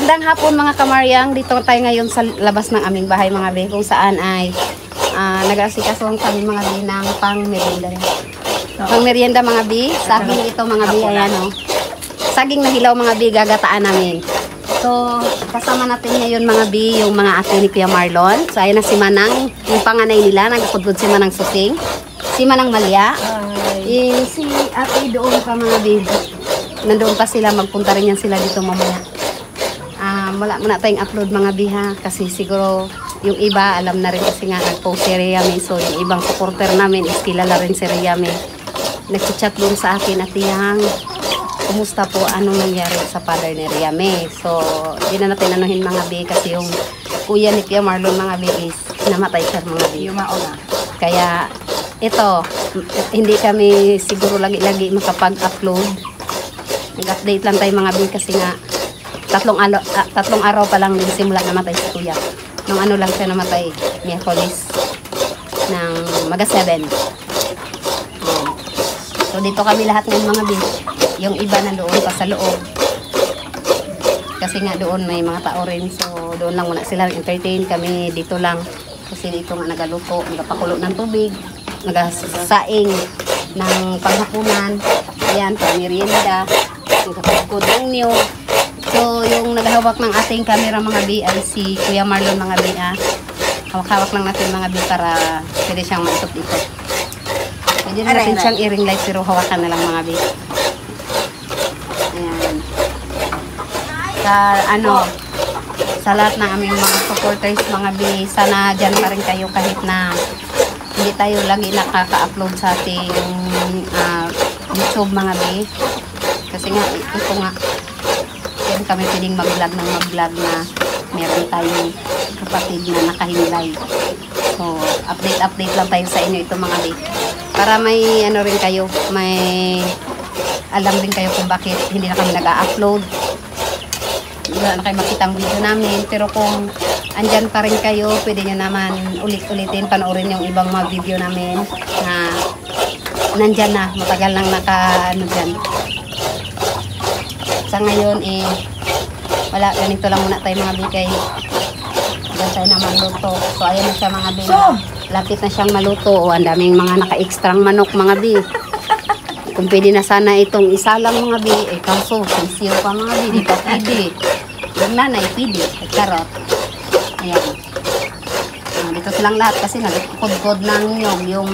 Magandang hapon mga kamaryang. Dito tayo ngayon sa labas ng aming bahay mga be, kung saan ay nag-asikasong kami mga be ng pang-merienda. Pang-merienda mga be, saging ito mga be, ayan o. Saging na hilaw mga be, gagataan namin. So, kasama natin ngayon mga be, yung mga ate ni Kuya Marlon. So, ayan na si Manang, yung panganay nila, nagkudbud si Manang Susing. Si Manang Malya. Si ate doon pa mga be. Nandoon pa sila, magpunta rin yan sila dito mamaya. Wala muna tayong upload mga biha kasi siguro yung iba alam na rin kasi nga nag-post si Riame, so yung ibang supporter namin is kilala rin si Riame. Nag-chat doon sa akin at yang kumusta po, anong nangyari sa father ni Riame. So hindi na natin anuhin mga bi kasi yung kuya ni Kuya Marlon mga bi is namatay siya mga bi. Kaya ito, hindi kami siguro lagi-lagi makapag-upload. Nag-update lang tayo mga bi kasi nga tatlong araw pa lang din simula namatay si Kuya. Nung ano lang siya namatay, Miyerkules ng Maga 7. So dito kami lahat ng mga bin. Yung iba na doon pa sa loob. Kasi nga doon may mga tao rin. So doon lang muna sila entertain. Kami dito lang. Kasi dito nga nagaluto, nagapakulo ng tubig, nagasaing ng panghapunan. Ayan, pang-merienda, nagkapagkod ng niyog. So, yung naghahawak ng ating camera mga bi ay si Kuya Marlon mga bi. Hawak-hawak lang natin mga bi para pwede siyang maikot-ikot. Pwede natin siyang i-ring light pero hawakan na lang mga bi. Ayan. Sa lahat ng aming mga supporters mga bi, sana dyan pa rin kayo kahit na hindi tayo lagi nakaka-upload sa ating YouTube mga bi. Kasi nga, ito nga, yan kami pwedeng mag-vlog na meron tayong kapatid na nakahinlay. So, update lang tayo sa inyo ito mga big. Para may ano rin kayo, may alam rin kayo kung bakit hindi na kami nag-upload. Wala na kayo makitang video namin. Pero kung andyan pa rin kayo, pwede nyo naman ulit-ulitin, panoorin yung ibang mga video namin na nandyan na, matagal nang naka-ano dyan. Sa ngayon wala, ganito lang muna tayo mga bigay. Diyan tayo naman luto. So ayan na siya mga bigay. Lapit na siyang maluto. O ang daming mga naka-extrang manok mga bigay. Kung pwede na sana itong isa lang mga bigay. Kaso, sisiyo pa mga bigay. Di pa pwede. Yung nanay pwede. Karot. Ayan. Dito silang lahat kasi nagkudkod ng yung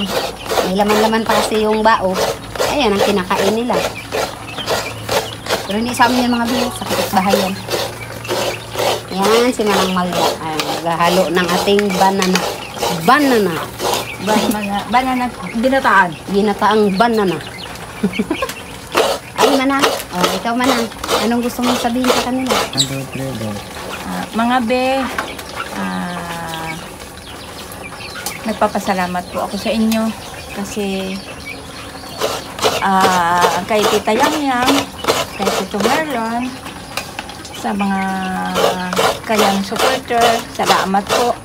may laman-laman pa kasi yung bao. Ayan ang kinakain nila. Pero hindi sa amin yung mga bilis, sa kapitbahay yan. Yan, si Manang Malya. Ay, naghahalo ng ating banana. Banana, ginataang banana. Ay, Manang. Oh, ikaw Manang. Anong gusto mong sabihin sa kanila? Mga be, nagpapasalamat po ako sa inyo. Kasi, kay Tita Yang, kay Tito Marlon, sa mga kayang supporter, salamat po.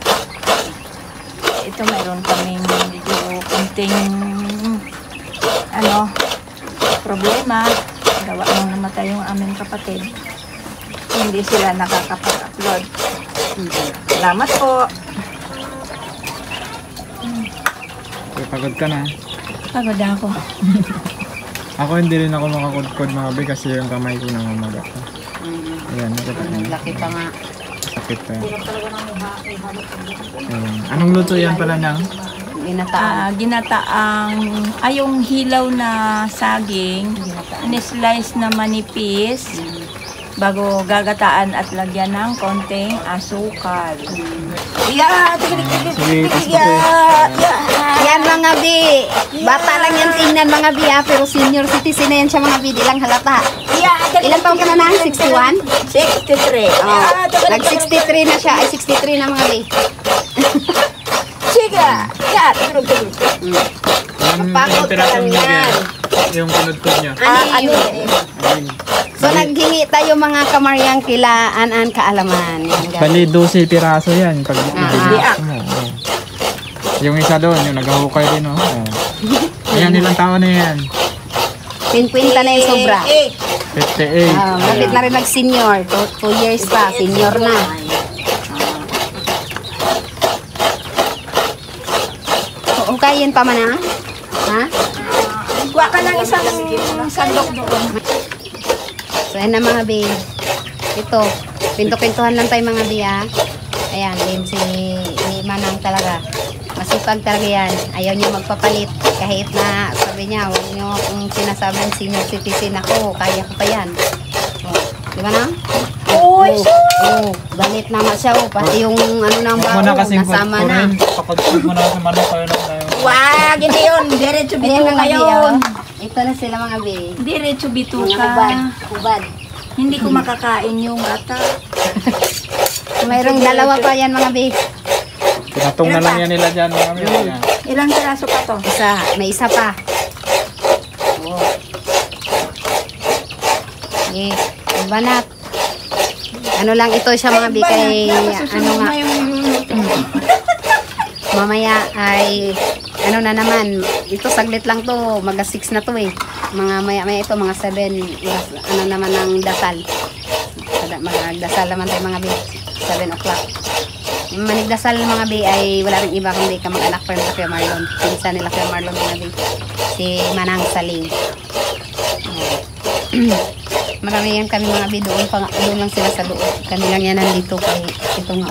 Ito mayroon kaming medyo kunting problema. Gawa nung namatay yung aming kapatid. Hindi sila nakakapag-upload. Salamat po. Pagod ka na. Pagod ako. Ako hindi rin ako makakudkod mga be kasi yung kamay ko nangumaga. Ayan, laki pa nga. Sakit pa yan. Anong luto yan pala nang? Yung hilaw na saging, ni-slice na manipis, bago gagataan at lagyan ng konting asukal. Yan mga bi. Bata lang yan tingnan mga bi pero senior citizen na yan siya mga bi. Di lang halata. Ilan taon ka na na? 61? 63. Nag-63 na siya. Ay, 63 na mga bi. Sige. Pagod ka lang yan. Yung kunod-kod niya. So, naghingi tayo mga kamaryang kila An-An Kaalaman. Bali 12 piraso yan. Pag yung isa doon, yung naghahukay din. Ayan, ilang taon na yan? 50 na yung sobra. Malapit na rin mag-senior. 2 years pa, senior na. Ukayin pa man ha? Kuha ka ng isang sandok doon. So, ayan na mga bi. Ito, pinto-pintuhan lang tayo mga bi ha. Ayan, din si Manang talaga. Masipag talaga yan. Ayaw niya magpapalit. Kahit na sabi niya, huwag niyo kung sinasabing senior citizen ako, kaya ko pa yan. Oh, di ba na? Uy, galit na nga siya. Pati yung ano nang bao, nasama na. Pakagpag mo na sa manok kayo lang tayo. wag, hindi yun. Diretso Ayan bituka mga bi, yun. Ito na sila mga bi. Diretso Mga bituka. hubad. Hindi ko makakain yung gata. Mayroong dalawa pa yan mga bi. Pinatong na lang yan nila dyan mga bi. Yan. Ilang piraso pa to? May isa pa. Oh. Eh, banat. Ano lang ito siya mga bi kay ano nga. Mamaya ay ano na naman. Ito saglit lang to. Mga 6 na to eh. Mga maya ito mga 7 ano naman ng dasal. Magdasal naman tayo mga bi. 7 o'clock. Yung manigdasal mga bi ay wala rin iba kundi kamag-anak pa nila Kuya Marlon. Pinsan nila Kuya Marlon mga bi. Si Manang Saling. Marami yan kami mga bi doon lang sila sa loob. Kami lang yan nandito kay ito nga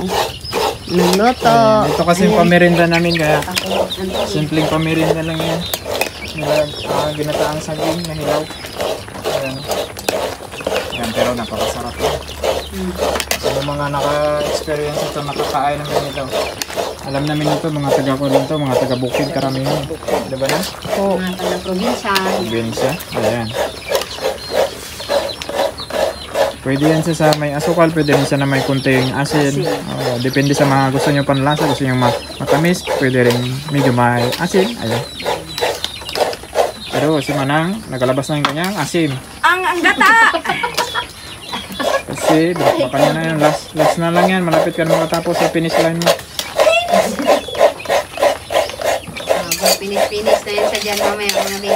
nagluto. Ito kasi yung pamerinda namin kaya Ako, simpleng pamerinda lang yan. Ginataang saging na hilaw. Ayan. Yan, pero napakasarap yan. Sa mga naka-experience ito, nakakain ng ganito. Alam namin ito, mga taga-Kulon to, mga taga-Bukid karamihan. Diba na? po. Mga taga-probinsya. Probinsya. Ayan. Pwede yan siya sa may asukal, pwede rin siya na may kunting asin. Depende sa mga gusto nyo panlasa, gusto nyo matamis, pwede rin medyo may asin. Ayan. Pero si Manang, nagalabas na yung kanyang asim. Ang gata! Kasi, baka niya na yun. Last na lang yan. Malapit ka na makatapos sa finish line mo. Pinis na yan sa dyan mamaya mga bi.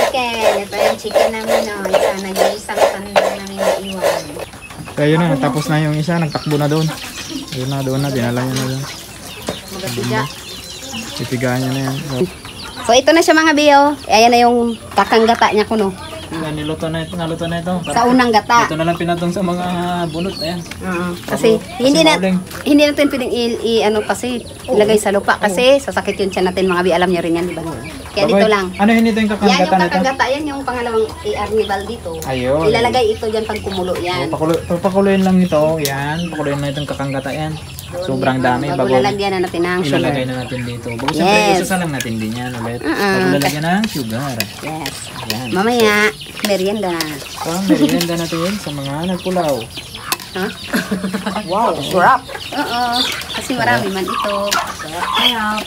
Okay, ito yung chicken namin no. Isa, nag-iisang sandang namin naiwan. Kaya yun na, tapos na yung isa. Nagtakbo na doon. Doon na. Dinala niya na doon. Magatiga. Titigaan niya na yan. So ito na siya mga biyo. Ayan na yung kakanggata niya kuno. Naluto na ito. Sa unang gata. Ito na lang pinatong sa mga bunot. Ayan. Kasi hindi mauling. natin pwedeng ano kasi ilagay sa lupa kasi sasakit yun siya natin mga bi. Alam niyo rin yan, di ba? Kaya dito lang. Ano yun ito yung Yan kakanggata yung nito? kakanggata, yan yung pangalawang arnibal dito. Ayun. Ilalagay ito dyan pag kumulo yan. Papakuloyin lang ito. Yan. Pakuloyin na itong kakanggata yan. Sobrang dami. Bago lalagyan na natin ng sugar. Ilalagay na natin dito. Bago siyempre isasalang natin din yan ulit. Bago lalagyan ng sugar. Yes. Yan. Mamaya, merienda na. So, merienda natin sa mga nagpulaw. Huh? Wow! Sarap. Oo. Kasi marami man ito. Sarap.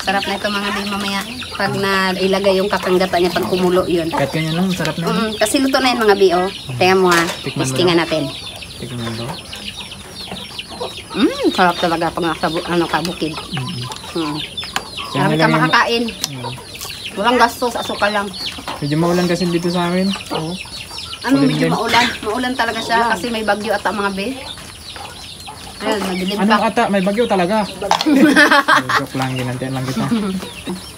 Sarap na ito mga di mamaya. Pag ilagay yung kakanggata niya pag kumulo yun. Kahit ganyan lang, sarap na yun. Kasi luto na yun mga bi. Tingnan mo ha. Tikman mo Testingan natin. Tignan mo. Sarap talaga pag nasa kabukid. Marami ka lang makakain. Walang gastos, asukal lang. Medyo maulan kasi dito sa amin. Oo. Ano, Ulan medyo din. maulan. Maulan talaga siya kasi may bagyo at mga be. Ayun, madilim Anong pa. ata? May bagyo talaga. Joke lang, ginantian lang kita.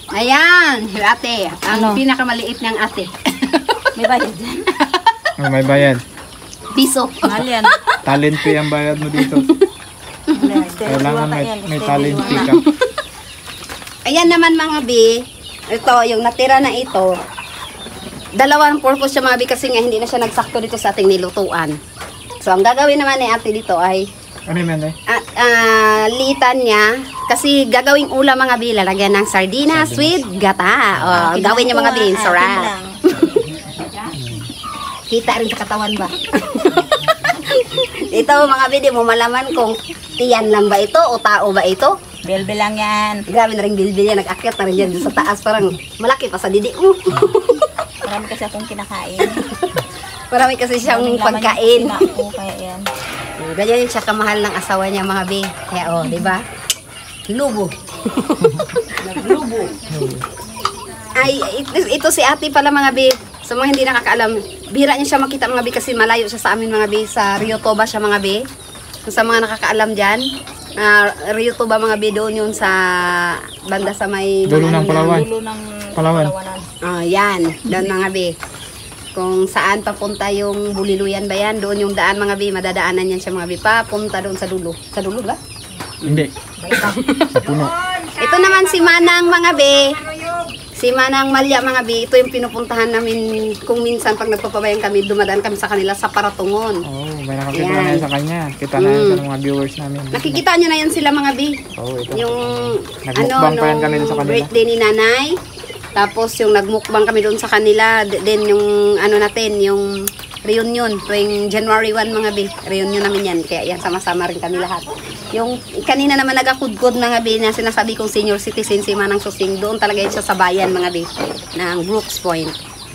Ayan, ate. Ang pinakamaliit niyang ate. May bayad dyan. Oh, may bayad. Piso. Mahal yan. Talent fee ang bayad mo dito. Kailangan may talent fee ka. Ayan naman mga be. Ito, yung natira na ito. Dalawang purpose siya mga be kasi nga hindi na siya nagsakto dito sa ating nilutuan. So, ang gagawin naman ni ate dito ay Ano yung menday? litan niya. Kasi gagawing ulam mga be. Lalagyan ng sardinas with gata. Gawin niya mga be. Sarap. Kita rin sa katawan ba? Ito mga be, di mo malaman kung tiyan lang ba ito o tao ba ito. Bilbil lang yan. Grabe na rin bilbil yan. Nag-akyat na rin yan sa taas. Parang malaki pa sa didi mo. Marami kasi akong kinakain. Marami kasi siyang pagkain. Ako, kaya yan. Ganyan siya kamahal ng asawa niya mga be. Kaya di ba? Lubo. Naglubo. Ay, ito si ate pala mga bi. Sa mga hindi nakakaalam, bihira niya siya makita mga bi kasi malayo siya sa amin mga bi. Sa Rio Toba siya mga bi. Sa mga nakakaalam dyan, Rio Toba mga bi doon yun sa banda sa may... Dulo ng Palawan. Dulo ng Palawan. Yan, doon mga bi. Kung saan papunta yung Buliluyan ba yan, doon yung daan mga bi, madadaanan yan siya mga bi. Papunta doon sa dulo. Sa dulo ba? Hindi. Sa puno. Ito naman si Manang mga bi. Si Manang Malya mga bi, ito yung pinupuntahan namin kung minsan pag nagpapabayan kami, dumadaan kami sa kanila sa Paratungon. May nakakita na yan sa kanya. Kita na yan sa mga viewers namin. Nakikita nyo na yan sila mga bi. Ito. Yung Nagmukbang pa yan kanila sa kanila. birthday ni nanay. Tapos yung nagmukbang kami doon sa kanila. Then yung natin, yung reunion. Tuwing January 1 mga bi. Reunion namin yan. Kaya yan sama-sama rin kami lahat. Yung kanina naman nagakudkod mga bi na sinasabi kong senior citizen si Manang Susing. Doon talaga yun siya sa bayan mga bi. Ng Brooks Point.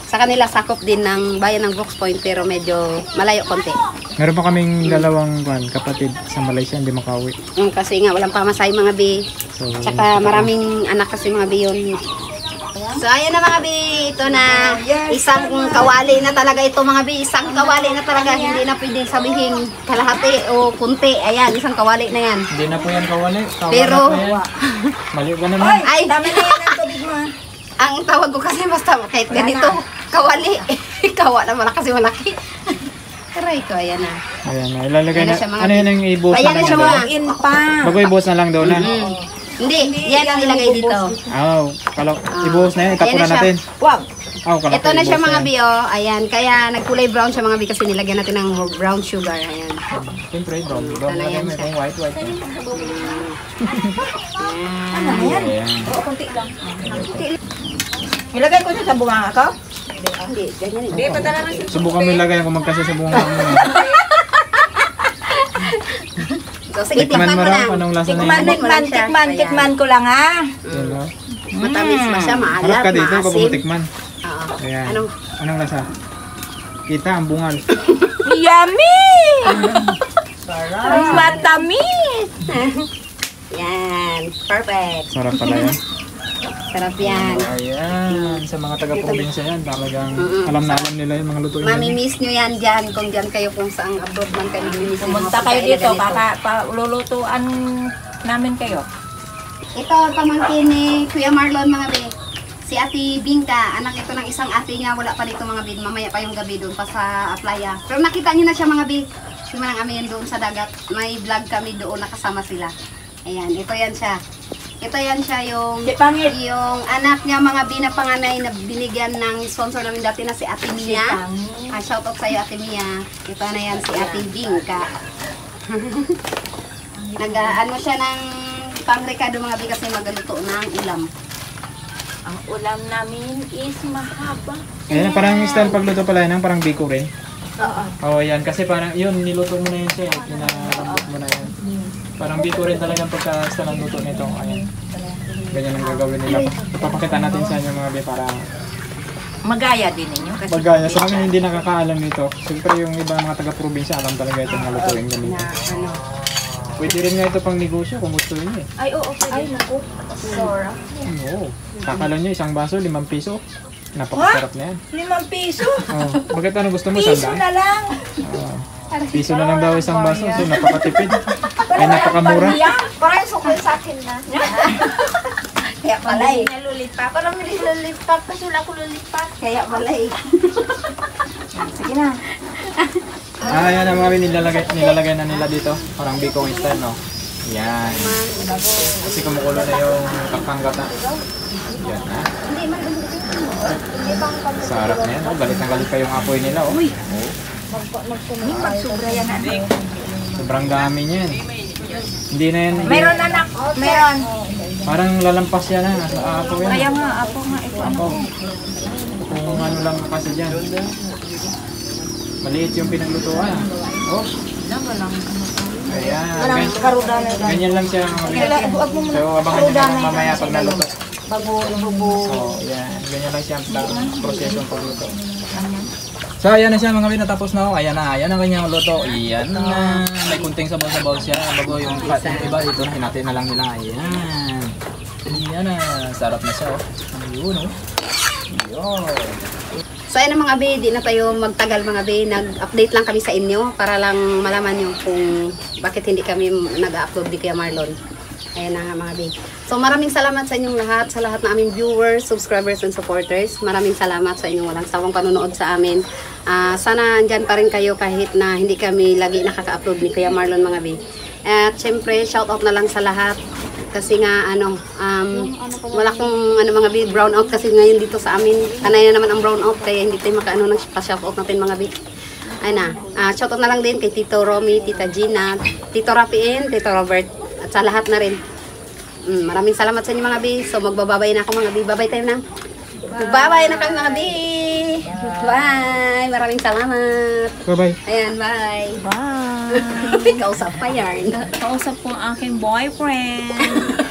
Sa kanila sakop din ng bayan ng Brooks Point pero medyo malayo konti. Meron pa kaming dalawang kapatid sa Malaysia, hindi makauwi. Kasi nga walang pamasay mga bi. So, Tsaka maraming anak kasi mga bi yun. So ayan na mga bi, ito na isang kawali na talaga ito mga bi, isang kawali na talaga, hindi na pwedeng sabihin kalahati o kunti, ayan, isang kawali na yan. hindi na po yan kawali. Pero, Mali ka naman. ay, Dami na yan ang tubig mo. ang tawag ko kasi basta kahit ganito, kawali, kawa na malaki kasi malaki. Aray ko, ayan na. Ayan na, ilalagay Ayan na na. siya, mga Ano yun ang i-boss Ayan na na siya, lang mga- doon? In pa. Bago i-boss na lang doon na. Hindi, yan ang ilagay dito. I-boss na yan, Ayan itapo na na siya. natin. Wow. Ito na siya mga bi, oh. Ayan, kaya nagkulay brown siya mga bi kasi nilagyan natin ng brown sugar, ayan. Siyempre, brown. Brown na Ayan rin, siya. kung white. Ayan. Ayan. Kunti lang. Ilagay ko siya sa bunga ako? Hindi, ganyan Hindi, padala na siya. Subukan mo ilagay kung magkasa sa bunga mo. So, sige, Tikman tikman mo mo raw, na. anong lasa na Tikman, yun? tikman, tikman, tikman ko lang ha. Yan, no? Matamis ba siya? Harap Maalat, ka dito, pag maasim? tikman. Oo. Ayan. Anong? Anong lasa? Kita ang bungal. Yummy! Matamis! Yan. Perfect. Sarap pala yan. Sarap yan. Ayan. Sa mga taga-probinsya yan, talagang alam na alam nila yung mga lutuin nila. Mamimiss nyo yan dyan. Kung dyan kayo, kung saang abroad man kayo, mamimiss nyo. Pumunta kayo dito, lulutuan namin kayo. Ito, pamangkin ni Kuya Marlon mga be. Si Ate Bingka, anak ito ng isang ate niya, wala pa dito mga be. Mamaya pa yung gabi doon pa sa playa. Pero nakita niyo na siya mga be. Simanang amin doon sa dagat. May vlog kami doon, nakasama sila. Ayan, ito yan siya. Ito yan siya yung, Di pangit. yung anak niya mga be na panganay na binigyan ng sponsor namin dati na si Ate Mia. Shoutout sa'yo Ate Mia. Ito na yan si Ate Bingka. Nag-ano siya ng pangrekado mga bi kasi magaluto ng ulam. Ang ulam namin is mahaba. Ayan, parang style pagluto pala yan, parang biko rin. Oo. Oo, yan. Kasi parang, yun, niluto mo na yun siya. Kinalambot mo na yan. Parang biko rin talagang pagka-style ang luto nito. Ayan. Ganyan ang gagawin nila. Ipapakita natin sa inyo mga be para Magaya din ninyo kasi magaya. Sa amin hindi nakakaalam nito. Siyempre yung ibang mga taga-probinsya alam talaga itong mga lutuin ganito. Na ano. Pwede rin nga ito pang negosyo kung gusto niyo eh. Ay, oo, pwede. Ay, naku. Sarap. Oo. Kakalo niyo isang baso, 5 piso. Napakasarap na yan. 5 piso. Oh, bakit ano gusto mo? Piso Sandaan? na lang. Oo. Piso na lang daw isang baso. So napakatipid. Ay napakamura. Parang sukol sa akin na. Kaya pala eh. Nalulipap. Parang may lulipap kasi wala ko lulipap. Kaya pala eh. Sige na. Yan ang mga nilalagay na nila dito. Parang bikong style, no? Yan. Kasi kumukulo na yung kakanggat na. Yan na. Sarap na yan. Oh, galit na galit pa yung apoy nila. Oh. Magsubra yan anak. Sobrang dami niyan. Hindi na yan. Meron anak. Meron. Parang lalampas yan na. Sa apoy Kaya yan. nga, apo nga. Ito ano. Kung ano lang kasi dyan. Maliit yung pinaglutuan. Oh. Walang Ayan. walang karuda na yan. Ganyan lang siya. Huwag mo muna. So, abangan nyo na mamaya pag naluto. Bago ibubo. So, yan. Ganyan lang siya ang proseso ng pagluto. So ayan na siya mga bin, natapos na ako. Ayan na kanyang luto. Ayan na. May kunting sabaw-sabaw siya. Bago yung iba dito na hinati na lang nila. Ayan. Ayan na. Sarap na siya. Ayun oh. Ayun. So ayun na mga be, di na tayo magtagal mga be. Nag-update lang kami sa inyo para lang malaman nyo kung bakit hindi kami nag-upload di Kuya Marlon. Ayan na nga mga be. So maraming salamat sa inyong lahat, sa lahat na aming viewers, subscribers, and supporters. Maraming salamat sa inyong walang sawang panonood sa amin. Sana andyan pa rin kayo kahit na hindi kami lagi nakaka-upload ni Kuya Marlon mga be. At syempre, shoutout na lang sa lahat. Kasi nga wala kong mga be, brown out kasi ngayon dito sa amin. Kanay na naman ang brown out kaya hindi tayo makaano ng pa-shoutout natin mga be. Ayun na. Shoutout na lang din kay Tito Romy, Tita Gina, Tito Rapien, Tito Robert. At sa lahat na rin. Maraming salamat sa inyo mga bi. So magbababay na ako mga bi. Babay tayo na. Magbabay na kami mga bi. Bye. Maraming salamat. Bye-bye. Ayan, bye. Bye! Kausap pa yan. Kausap ko ang aking boyfriend.